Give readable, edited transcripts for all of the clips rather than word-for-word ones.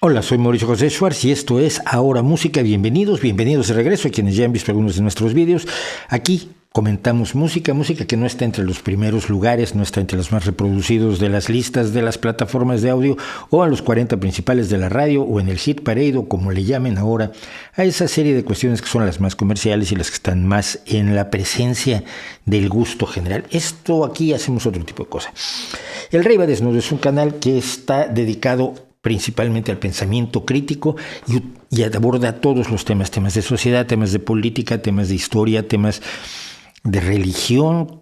Hola, soy Mauricio José Schwartz y esto es Ahora Música. Bienvenidos de regreso a quienes ya han visto algunos de nuestros vídeos. Aquí comentamos música que no está entre los primeros lugares, no está entre los más reproducidos de las listas de las plataformas de audio o en los 40 principales de la radio o en el hit parade o como le llamen ahora a esa serie de cuestiones que son las más comerciales y las que están más en la presencia del gusto general. Esto aquí hacemos otro tipo de cosa. El Rey va Desnudo es un canal que está dedicado principalmente al pensamiento crítico y aborda todos los temas de sociedad, temas de política, temas de historia, temas de religión,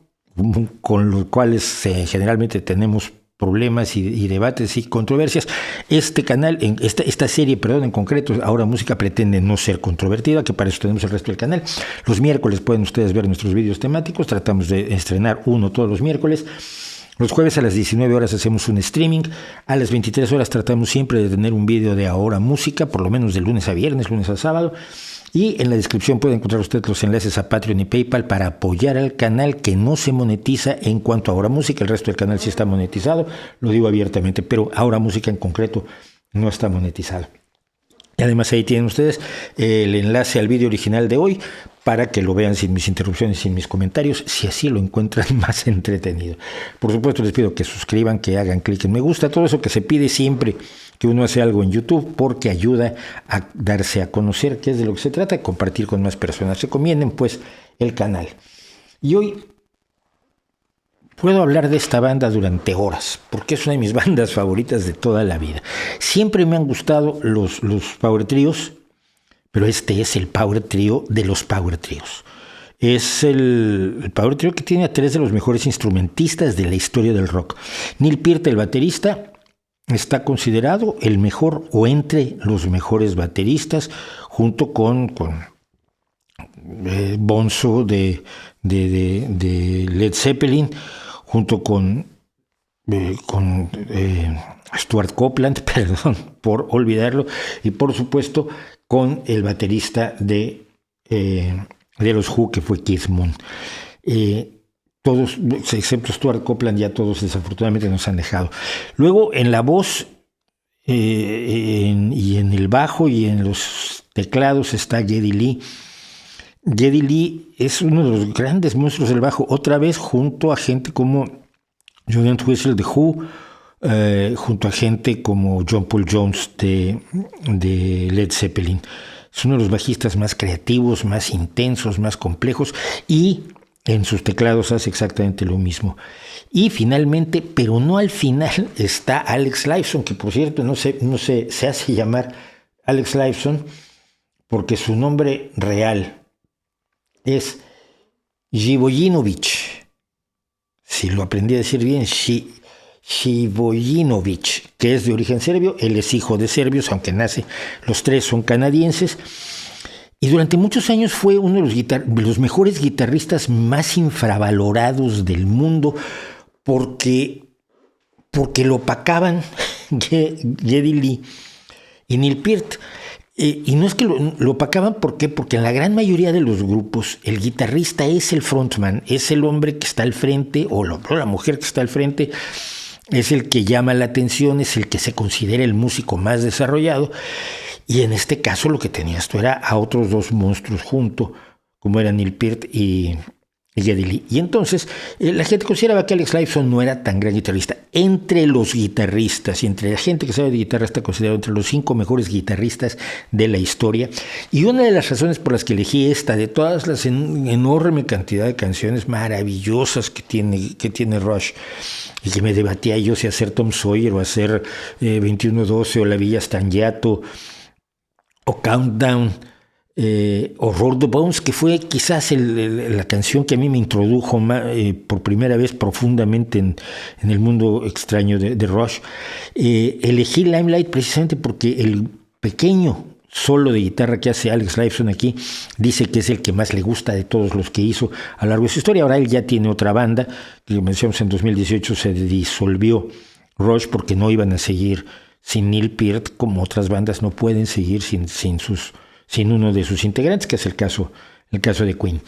con los cuales generalmente tenemos problemas y debates y controversias. Este canal, esta serie, en concreto, Ahora Música, pretende no ser controvertida, que para eso tenemos el resto del canal. Los miércoles pueden ustedes ver nuestros vídeos temáticos, tratamos de estrenar uno todos los miércoles. Los jueves a las 19 horas hacemos un streaming, a las 23 horas tratamos siempre de tener un vídeo de Ahora Música, por lo menos de lunes a viernes, lunes a sábado, y en la descripción puede encontrar usted los enlaces a Patreon y PayPal para apoyar al canal que no se monetiza en cuanto a Ahora Música. El resto del canal sí está monetizado, lo digo abiertamente, pero Ahora Música en concreto no está monetizado. Y además ahí tienen ustedes el enlace al vídeo original de hoy para que lo vean sin mis interrupciones, sin mis comentarios, si así lo encuentran más entretenido. Por supuesto les pido que suscriban, que hagan clic en me gusta, todo eso que se pide siempre que uno hace algo en YouTube, porque ayuda a darse a conocer, que es de lo que se trata, compartir con más personas. Recomienden pues el canal. Y hoy puedo hablar de esta banda durante horas, porque es una de mis bandas favoritas de toda la vida. Siempre me han gustado los power tríos, pero este es el power trío de los power tríos. Es el power trío que tiene a tres de los mejores instrumentistas de la historia del rock. Neil Peart, el baterista, está considerado el mejor o entre los mejores bateristas, junto con Bonzo de Led Zeppelin, junto con Stuart Copeland, perdón por olvidarlo, y por supuesto con el baterista de los Who, que fue Keith Moon. Todos, excepto Stuart Copeland, ya todos desafortunadamente nos han dejado. Luego en la voz y en el bajo y en los teclados está Geddy Lee. Geddy Lee es uno de los grandes monstruos del bajo, otra vez junto a gente como Julian Entwistle de Who, junto a gente como John Paul Jones de Led Zeppelin. Es uno de los bajistas más creativos, más intensos, más complejos, y en sus teclados hace exactamente lo mismo. Y finalmente, pero no al final, está Alex Lifeson, que por cierto se hace llamar Alex Lifeson porque su nombre real es Živojinović. Si lo aprendí a decir bien, Živojinović, que es de origen serbio. Él es hijo de serbios, aunque los tres son canadienses. Y durante muchos años fue uno de los mejores guitarristas más infravalorados del mundo porque lo opacaban Geddy Lee y Neil Peart. Y no es que lo opacaban, ¿por qué? Porque en la gran mayoría de los grupos el guitarrista es el frontman, es el hombre que está al frente o la mujer que está al frente, es el que llama la atención, es el que se considera el músico más desarrollado. Y en este caso lo que tenías tú era a otros dos monstruos junto, como eran Neil Peart y Geddy Lee. Y entonces la gente consideraba que Alex Lifeson no era tan gran guitarrista. Entre los guitarristas y entre la gente que sabe de guitarra está considerado entre los 5 mejores guitarristas de la historia. Y una de las razones por las que elegí esta, de todas las enorme cantidad de canciones maravillosas que tiene Rush, y que me debatía yo si hacer Tom Sawyer o hacer 2112 o La Villa Stangiato o Countdown, o Roll the Bones, que fue quizás la canción que a mí me introdujo por primera vez profundamente en el mundo extraño de Rush. Elegí Limelight precisamente porque el pequeño solo de guitarra que hace Alex Lifeson aquí dice que es el que más le gusta de todos los que hizo a lo largo de su historia. Ahora él ya tiene otra banda, que mencionamos en 2018 se disolvió Rush porque no iban a seguir sin Neil Peart, como otras bandas no pueden seguir sin uno de sus integrantes, que es el caso de Queen.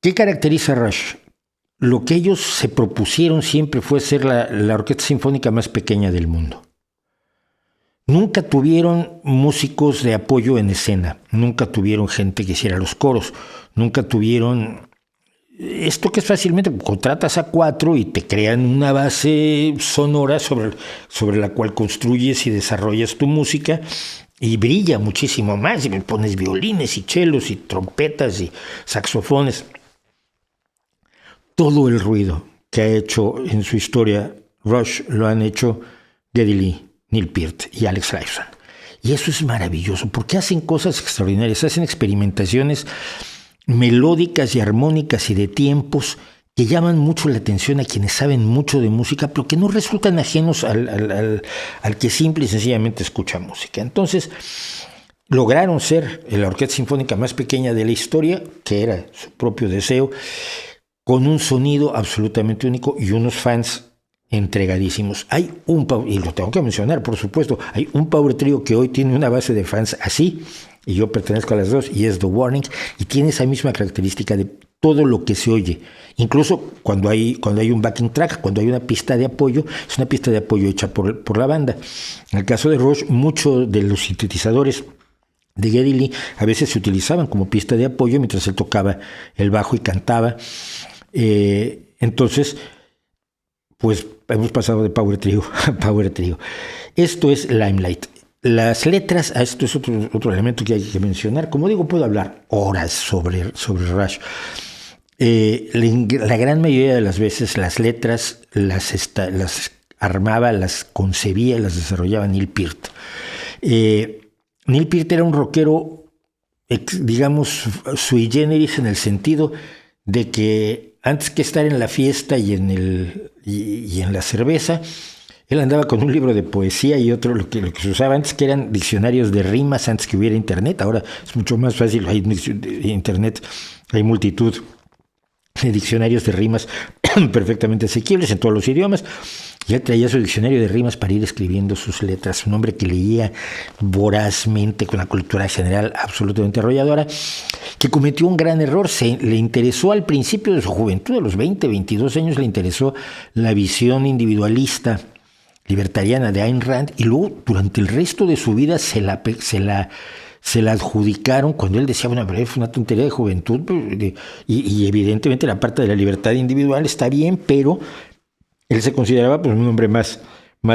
¿Qué caracteriza a Rush? Lo que ellos se propusieron siempre fue ser la orquesta sinfónica más pequeña del mundo. Nunca tuvieron músicos de apoyo en escena, nunca tuvieron gente que hiciera los coros, nunca tuvieron esto que es fácilmente, contratas a 4 y te crean una base sonora sobre la cual construyes y desarrollas tu música y brilla muchísimo más, y me pones violines y chelos y trompetas y saxofones. Todo el ruido que ha hecho en su historia Rush lo han hecho Geddy Lee, Neil Peart y Alex Lifeson. Y eso es maravilloso, porque hacen cosas extraordinarias, hacen experimentaciones melódicas y armónicas y de tiempos que llaman mucho la atención a quienes saben mucho de música, pero que no resultan ajenos al que simple y sencillamente escucha música. Entonces, lograron ser la orquesta sinfónica más pequeña de la historia, que era su propio deseo, con un sonido absolutamente único y unos fans entregadísimos. Hay y lo tengo que mencionar, por supuesto, hay un power trio que hoy tiene una base de fans así, y yo pertenezco a las dos, y es The Warnings, y tiene esa misma característica de todo lo que se oye. Incluso cuando hay un backing track, cuando hay una pista de apoyo, es una pista de apoyo hecha por la banda. En el caso de Rush, muchos de los sintetizadores de Geddy Lee a veces se utilizaban como pista de apoyo mientras él tocaba el bajo y cantaba. Entonces, pues hemos pasado de power trio a power trio. Esto es Limelight. Las letras, esto es otro elemento que hay que mencionar. Como digo, puedo hablar horas sobre Rush. La gran mayoría de las veces las letras las armaba, las concebía, las desarrollaba Neil Peart. Neil Peart era un rockero, digamos, sui generis, en el sentido de que antes que estar en la fiesta y en la cerveza, él andaba con un libro de poesía y otro, lo que se usaba antes, que eran diccionarios de rimas, antes que hubiera internet. Ahora es mucho más fácil, hay internet, hay multitud de diccionarios de rimas perfectamente asequibles en todos los idiomas. Y él traía su diccionario de rimas para ir escribiendo sus letras. Un hombre que leía vorazmente, con una cultura general absolutamente arrolladora, que cometió un gran error. Le interesó al principio de su juventud, a los 20, 22 años, le interesó la visión individualista libertariana de Ayn Rand, y luego durante el resto de su vida se la adjudicaron cuando él decía, bueno, fue una tontería de juventud, y evidentemente la parte de la libertad individual está bien, pero él se consideraba pues un hombre más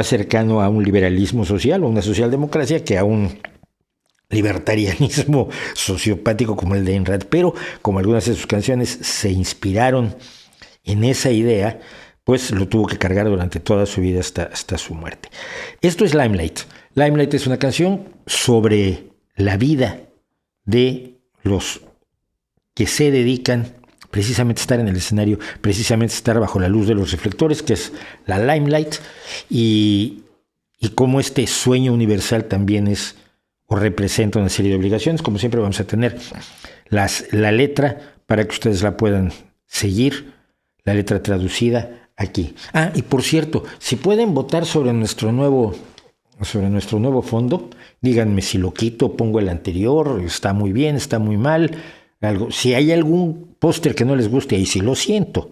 cercano a un liberalismo social o una socialdemocracia que a un libertarianismo sociopático como el de Ayn Rand. Pero como algunas de sus canciones se inspiraron en esa idea, pues lo tuvo que cargar durante toda su vida hasta su muerte. Esto es Limelight. Limelight es una canción sobre la vida de los que se dedican precisamente a estar en el escenario, precisamente a estar bajo la luz de los reflectores, que es la limelight, y cómo este sueño universal también es o representa una serie de obligaciones. Como siempre vamos a tener la letra para que ustedes la puedan seguir, la letra traducida aquí. Y por cierto, si pueden votar sobre nuestro nuevo fondo, díganme si lo quito, pongo el anterior, está muy bien, está muy mal, algo. Si hay algún póster que no les guste, ahí sí lo siento.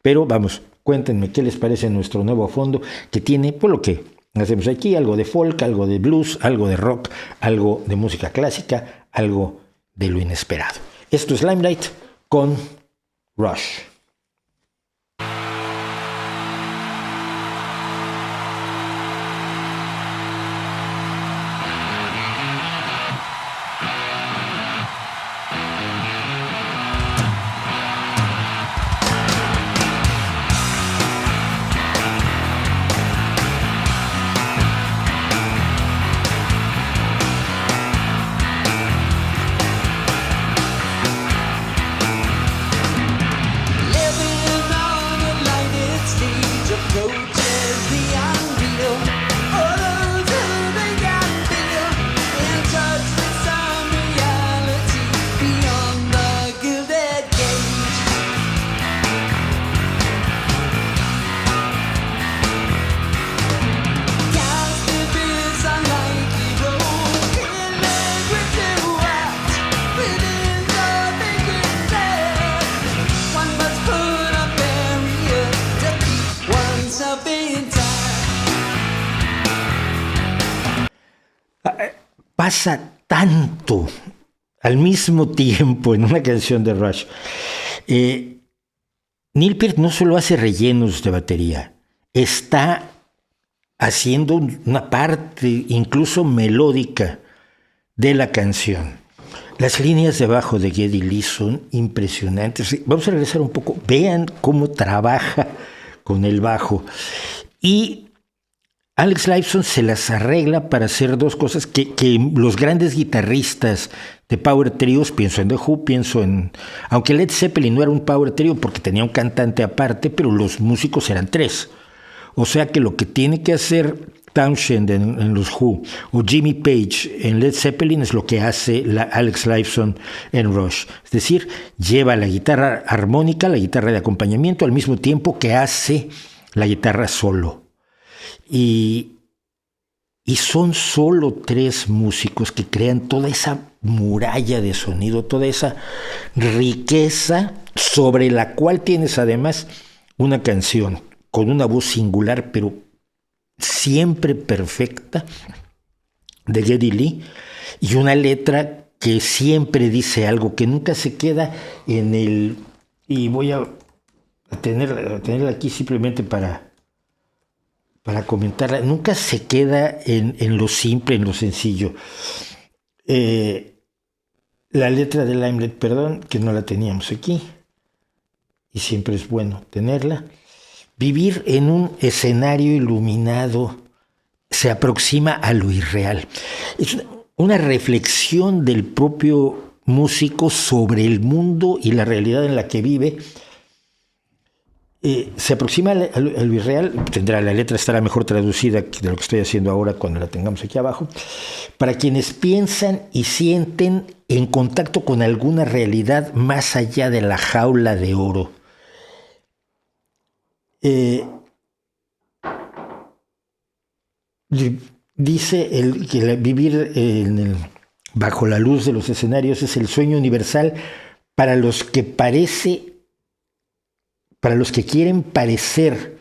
Pero vamos, cuéntenme qué les parece nuestro nuevo fondo, que tiene, por lo que hacemos aquí, algo de folk, algo de blues, algo de rock, algo de música clásica, algo de lo inesperado. Esto es Limelight con Rush. pasa tanto al mismo tiempo en una canción de Rush. Neil Peart no solo hace rellenos de batería, está haciendo una parte incluso melódica de la canción. Las líneas de bajo de Geddy Lee son impresionantes. Vamos a regresar un poco. Vean cómo trabaja con el bajo. Y Alex Lifeson se las arregla para hacer dos cosas que los grandes guitarristas de power trios, pienso en The Who, aunque Led Zeppelin no era un power trio porque tenía un cantante aparte, pero los músicos eran tres. O sea que lo que tiene que hacer Townshend en los Who o Jimmy Page en Led Zeppelin es lo que hace Alex Lifeson en Rush. Es decir, lleva la guitarra armónica, la guitarra de acompañamiento, al mismo tiempo que hace la guitarra solo. Y son solo tres músicos que crean toda esa muralla de sonido, toda esa riqueza sobre la cual tienes además una canción con una voz singular, pero siempre perfecta, de Geddy Lee, y una letra que siempre dice algo, que nunca se queda en el... Y voy a tenerla aquí simplemente para comentarla. Nunca se queda en lo simple, en lo sencillo. La letra de Limelight, perdón, que no la teníamos aquí, y siempre es bueno tenerla. Vivir en un escenario iluminado se aproxima a lo irreal. Es una reflexión del propio músico sobre el mundo y la realidad en la que vive. Se aproxima a lo irreal. La letra estará mejor traducida de lo que estoy haciendo ahora cuando la tengamos aquí abajo. Para quienes piensan y sienten en contacto con alguna realidad más allá de la jaula de oro. Dice que vivir bajo la luz de los escenarios es el sueño universal para los que quieren parecer,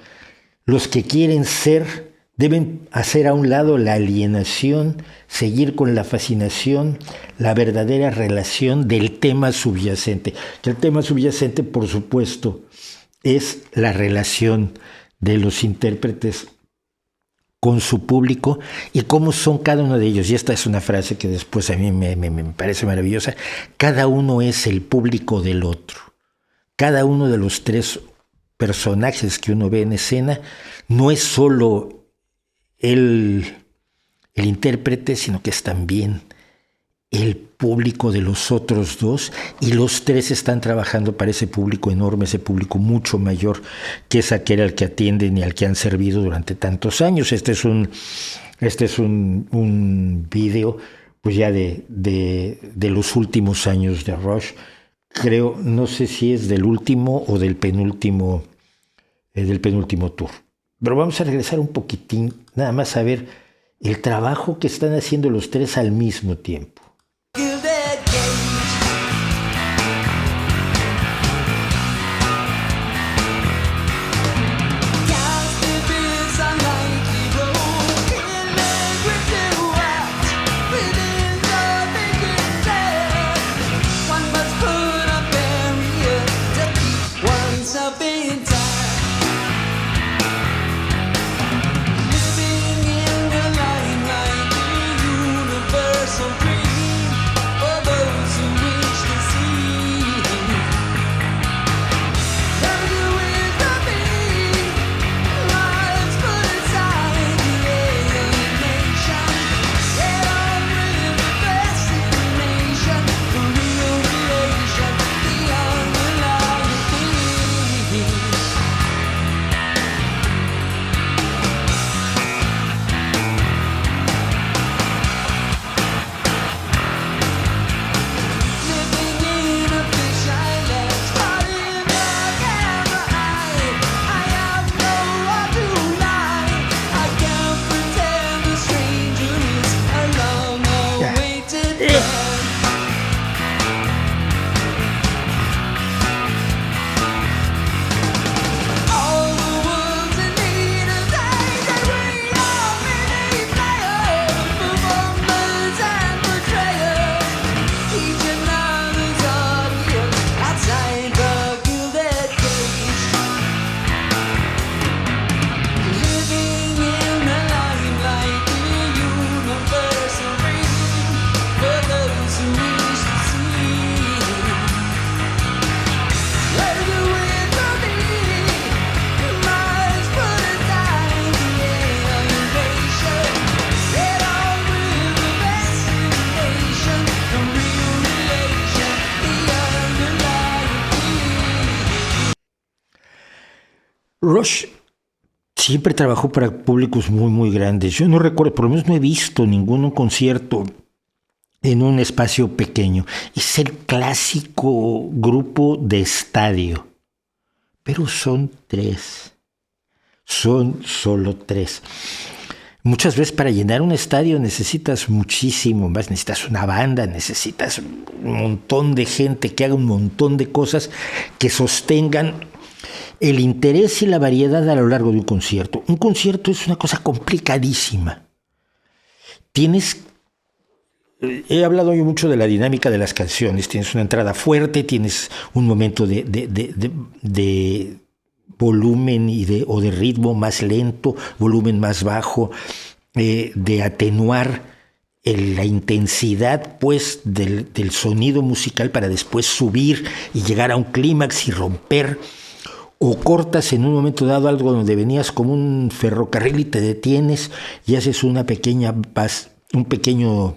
los que quieren ser, deben hacer a un lado la alienación, seguir con la fascinación, la verdadera relación del tema subyacente. Que el tema subyacente, por supuesto, es la relación de los intérpretes con su público y cómo son cada uno de ellos. Y esta es una frase que después a mí me parece maravillosa. Cada uno es el público del otro. Cada uno de los tres personajes que uno ve en escena no es solo el intérprete, sino que es también el público de los otros dos, y los tres están trabajando para ese público enorme, ese público mucho mayor que es aquel al que atienden y al que han servido durante tantos años. Este es un video pues ya de los últimos años de Rush. Creo, no sé si es del último o del penúltimo tour. Pero vamos a regresar un poquitín, nada más a ver el trabajo que están haciendo los tres al mismo tiempo. Living in the limelight, the universal dream. Rush siempre trabajó para públicos muy, muy grandes. Yo no recuerdo, por lo menos no he visto ningún concierto en un espacio pequeño. Es el clásico grupo de estadio. Pero son 3. Son solo 3. Muchas veces para llenar un estadio necesitas muchísimo más, necesitas una banda, necesitas un montón de gente que haga un montón de cosas que sostengan el interés y la variedad a lo largo de un concierto. Un concierto es una cosa complicadísima. He hablado yo mucho de la dinámica de las canciones. Tienes una entrada fuerte, tienes un momento de volumen o de ritmo más lento, volumen más bajo, de atenuar la intensidad pues del sonido musical para después subir y llegar a un clímax y romper, o cortas en un momento dado algo donde venías como un ferrocarril y te detienes y haces un pequeño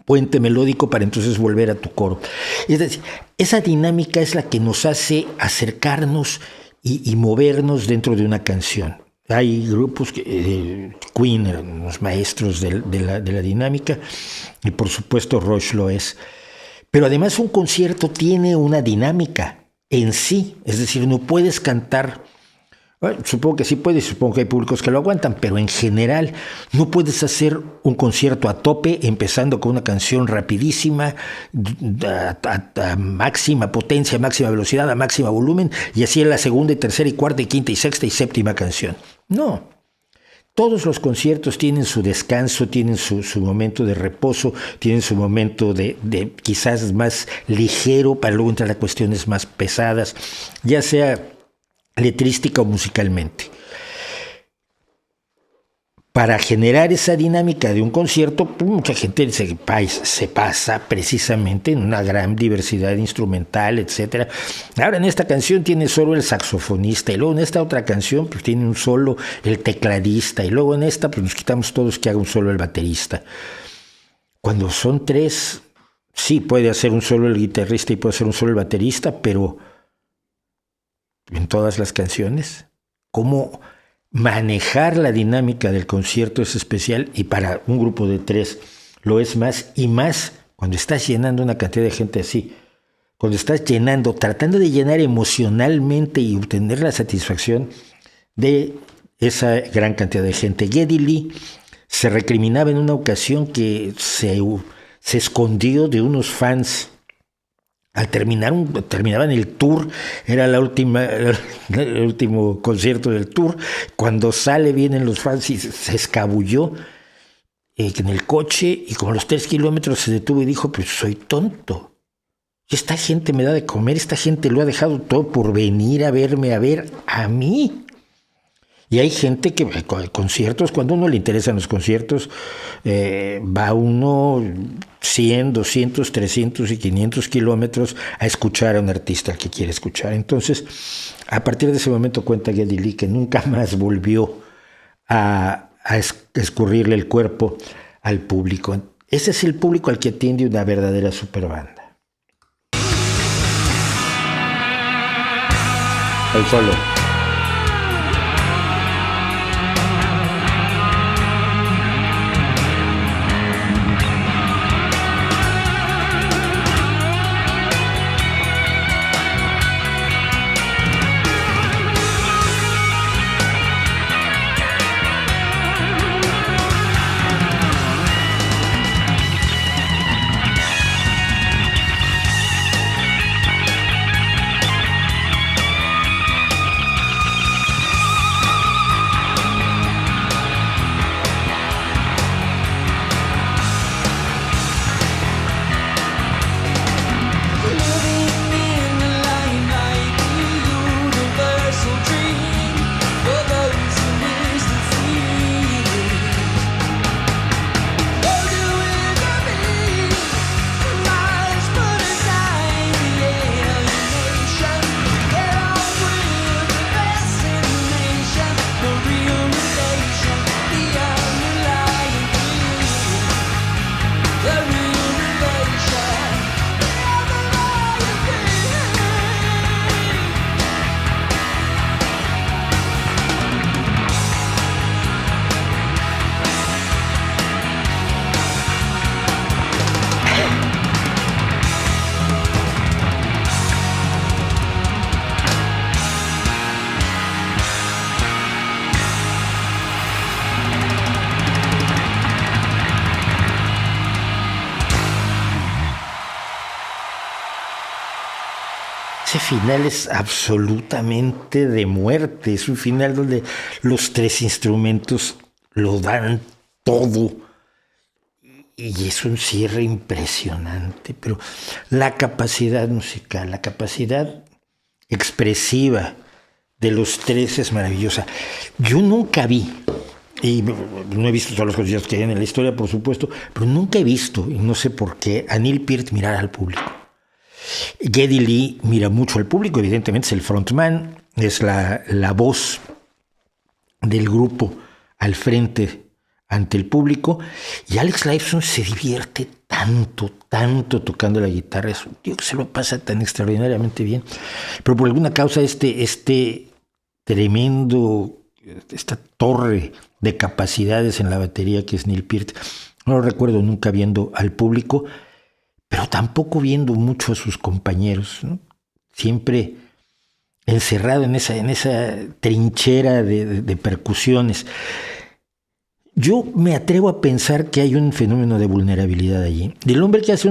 puente melódico para entonces volver a tu coro. Es decir, esa dinámica es la que nos hace acercarnos y movernos dentro de una canción. Hay grupos Queen eran los maestros de la dinámica, y por supuesto Rush lo es. Pero además un concierto tiene una dinámica en sí, es decir, no puedes cantar. Bueno, supongo que sí puedes, supongo que hay públicos que lo aguantan, pero en general no puedes hacer un concierto a tope empezando con una canción rapidísima, a máxima potencia, a máxima velocidad, a máximo volumen, y así en la segunda y tercera y cuarta y quinta y sexta y séptima canción. No. Todos los conciertos tienen su descanso, tienen su momento de reposo, tienen su momento de quizás más ligero para luego entrar a cuestiones más pesadas, ya sea letrística o musicalmente. Para generar esa dinámica de un concierto, pues mucha gente se pasa precisamente en una gran diversidad instrumental, etc. Ahora en esta canción tiene solo el saxofonista, y luego en esta otra canción pues tiene un solo el tecladista, y luego en esta pues nos quitamos todos que haga un solo el baterista. Cuando son 3, sí puede hacer un solo el guitarrista y puede hacer un solo el baterista, pero en todas las canciones, cómo manejar la dinámica del concierto es especial, y para un grupo de 3 lo es más, y más cuando estás llenando una cantidad de gente así, cuando estás tratando de llenar emocionalmente y obtener la satisfacción de esa gran cantidad de gente. Geddy Lee se recriminaba en una ocasión que se escondió de unos fans. Terminaban el tour, era el último concierto del tour, cuando vienen los fans y se escabulló en el coche, y como a los 3 kilómetros se detuvo y dijo: pues soy tonto, esta gente me da de comer, esta gente lo ha dejado todo por venir a verme, a ver a mí. Y hay gente que con conciertos, cuando a uno le interesan los conciertos, va uno 100, 200, 300 y 500 kilómetros a escuchar a un artista que quiere escuchar. Entonces, a partir de ese momento cuenta Geddy Lee que nunca más volvió a escurrirle el cuerpo al público. Ese es el público al que atiende una verdadera superbanda. El solo. Ese final es absolutamente de muerte. Es un final donde los tres instrumentos lo dan todo. Y es un cierre impresionante. Pero la capacidad musical, la capacidad expresiva de los tres es maravillosa. Yo nunca vi, y no he visto todos los conciertos que hay en la historia, por supuesto, pero nunca he visto, y no sé por qué, a Neil Peart mirar al público. Geddy Lee mira mucho al público, evidentemente es el frontman, es la voz del grupo al frente ante el público, y Alex Lifeson se divierte tanto tocando la guitarra, es un tío que se lo pasa tan extraordinariamente bien, pero por alguna causa este tremendo, esta torre de capacidades en la batería que es Neil Peart, no lo recuerdo nunca viendo al público, pero tampoco viendo mucho a sus compañeros, ¿no? Siempre encerrado en esa trinchera de percusiones. Yo me atrevo a pensar que hay un fenómeno de vulnerabilidad allí. El hombre que hace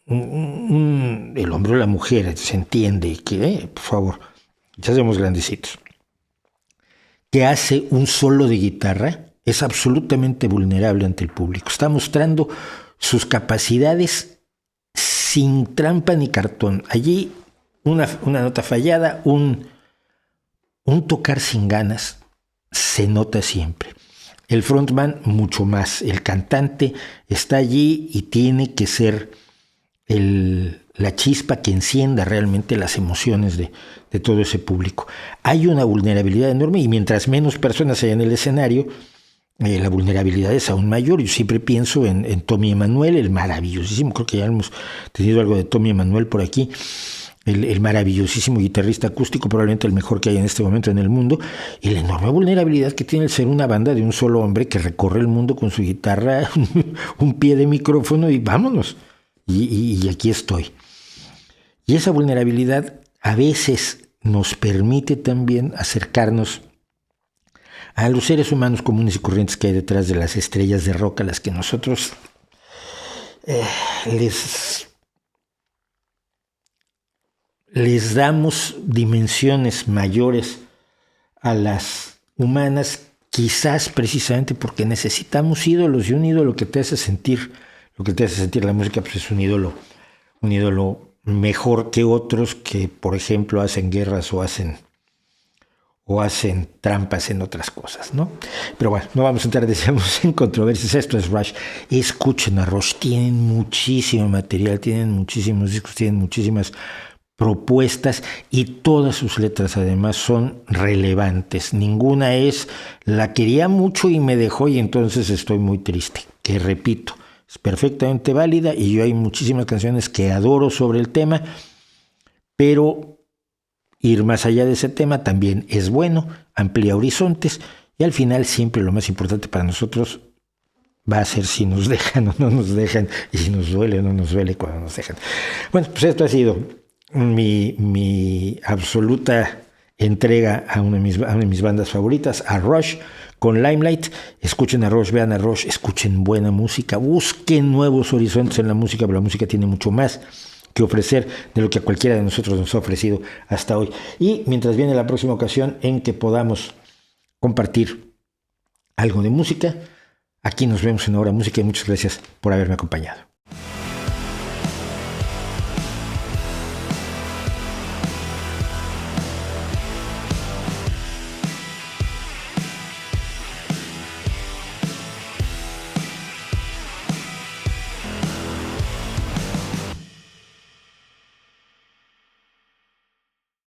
el hombre o la mujer, se entiende que, por favor, ya somos grandecitos, que hace un solo de guitarra, es absolutamente vulnerable ante el público. Está mostrando sus capacidades sin trampa ni cartón. Allí una nota fallada, un tocar sin ganas, se nota siempre. El frontman mucho más. El cantante está allí y tiene que ser la chispa que encienda realmente las emociones de todo ese público. Hay una vulnerabilidad enorme y mientras menos personas hay en el escenario, la vulnerabilidad es aún mayor. Yo siempre pienso en Tommy Emmanuel, el maravillosísimo, creo que ya hemos tenido algo de Tommy Emmanuel por aquí, el maravillosísimo guitarrista acústico, probablemente el mejor que hay en este momento en el mundo, y la enorme vulnerabilidad que tiene el ser una banda de un solo hombre que recorre el mundo con su guitarra, un pie de micrófono y vámonos, y aquí estoy. Y esa vulnerabilidad a veces nos permite también acercarnos a los seres humanos comunes y corrientes que hay detrás de las estrellas de rock a las que nosotros les damos dimensiones mayores a las humanas, quizás precisamente porque necesitamos ídolos, y un ídolo que te hace sentir, lo que te hace sentir la música, pues es un ídolo mejor que otros que, por ejemplo, hacen guerras o hacen trampas en otras cosas, ¿no? Pero bueno, no vamos a entrar, decíamos, en controversias. Esto es Rush. Escuchen a Rush. Tienen muchísimo material, tienen muchísimos discos, tienen muchísimas propuestas y todas sus letras además son relevantes. Ninguna es la quería mucho y me dejó y entonces estoy muy triste. Que repito, es perfectamente válida y yo hay muchísimas canciones que adoro sobre el tema, pero ir más allá de ese tema también es bueno, amplía horizontes y al final siempre lo más importante para nosotros va a ser si nos dejan o no nos dejan y si nos duele o no nos duele cuando nos dejan. Bueno, pues esto ha sido mi absoluta entrega a una de mis bandas favoritas, a Rush, con Limelight. Escuchen a Rush, vean a Rush, escuchen buena música, busquen nuevos horizontes en la música, pero la música tiene mucho más que ofrecer de lo que a cualquiera de nosotros nos ha ofrecido hasta hoy. Y mientras viene la próxima ocasión en que podamos compartir algo de música, aquí nos vemos en Ahora Música y muchas gracias por haberme acompañado.